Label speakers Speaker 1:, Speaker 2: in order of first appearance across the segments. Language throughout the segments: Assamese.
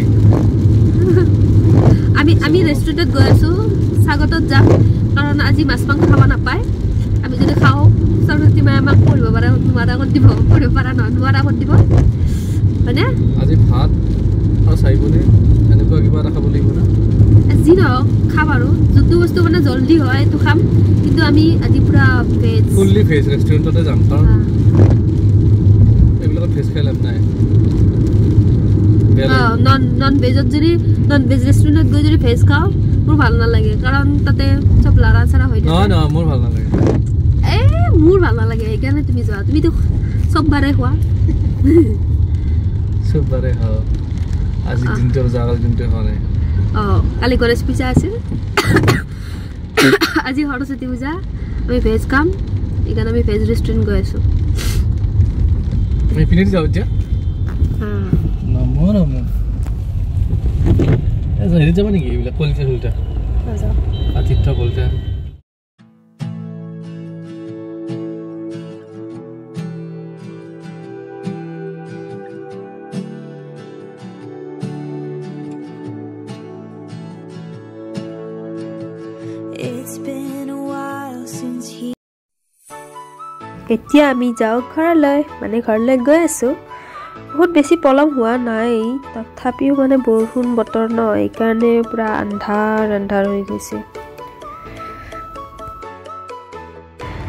Speaker 1: নাই
Speaker 2: আমি ৰেষ্টুৰেণ্টত গৈ আছো স্বাগতত যাম কাৰণ আজি মাছ মাংস খাব নাপায় আমি যদি খাওঁ সৰস্বতী মায়ে আমাক পঢ়িব পাৰে নোৱাৰা কৰি দিব পঢ়িব পৰা নহয় নোৱাৰা কৰি দিব হয়নে
Speaker 1: আজি ভাত আৰু চাইবনে এনেকুৱা কিবা এটা খাব লাগিব না
Speaker 2: যি নহওক খাম আৰু যোনটো বস্তু মানে জলদি হয় এইটো খাম কিন্তু আমি আজি পুৰা ভেজ
Speaker 1: ফুল্লি ভেজ ৰেষ্টুৰেণ্টতে যাম কাৰণ এইবিলাকত ভেজ খাই লাভ নাই
Speaker 2: নন ভেজত যদি নন ভেজ ৰেষ্টুৰেণ্টত গৈ যদি ভেজ খাওঁ মোৰ ভাল নালাগে কাৰণ তাতে চব লাৰা চাৰা হৈ থাকে
Speaker 1: নহয় মোৰ ভাল নালাগে
Speaker 2: মোৰ ভাল নালাগে সেইকাৰণে তুমি যোৱা তুমিতো চব বাৰে খোৱা
Speaker 1: চব বাৰে খাওঁ আজি দিনটোৰ জাগাল দিনটো খোৱা নাই
Speaker 2: কালি গণেশ পূজা আছিল আজি সৰস্বতী পূজা আমি ভেজ খাম সেইকাৰণে আমি ভেজ ৰেষ্টুৰেণ্ট গৈ আছোঁ
Speaker 1: আমি পিনে যাওঁ এতিয়া নমো হেৰি যাব নেকি এইবিলাক কলিতা চলিতা আতিথ্য কলিতা
Speaker 2: এতিয়া আমি যাওঁ ঘৰলৈ মানে ঘৰলৈ গৈ আছোঁ বহুত বেছি পলম হোৱা নাই তথাপিও মানে বৰষুণ বতৰ ন সেইকাৰণে পুৰা আন্ধাৰ হৈ গৈছে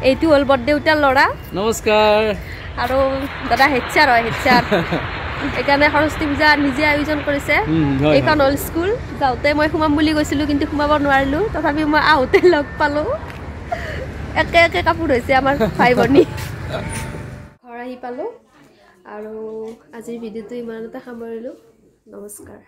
Speaker 2: এইটো হ'ল বৰদেউতাৰ ল'ৰা
Speaker 1: নমস্কাৰ
Speaker 2: আৰু দাদা হেডচাৰ হয় হেডচাৰ সেইকাৰণে সৰস্বতী পূজা নিজে আয়োজন কৰিছে এইখন হ'ল স্কুল যাওঁতে মই সোমাম বুলি কৈছিলোঁ কিন্তু সোমাব নোৱাৰিলোঁ তথাপি মই আহোঁতে লগ পালোঁ একে একে কাপোৰ হৈছে আমাৰ ভাই ভনী ঘৰ আহি পালোঁ আৰু আজিৰ ভিডিঅ'টো ইমানতে সামৰিলোঁ নমস্কাৰ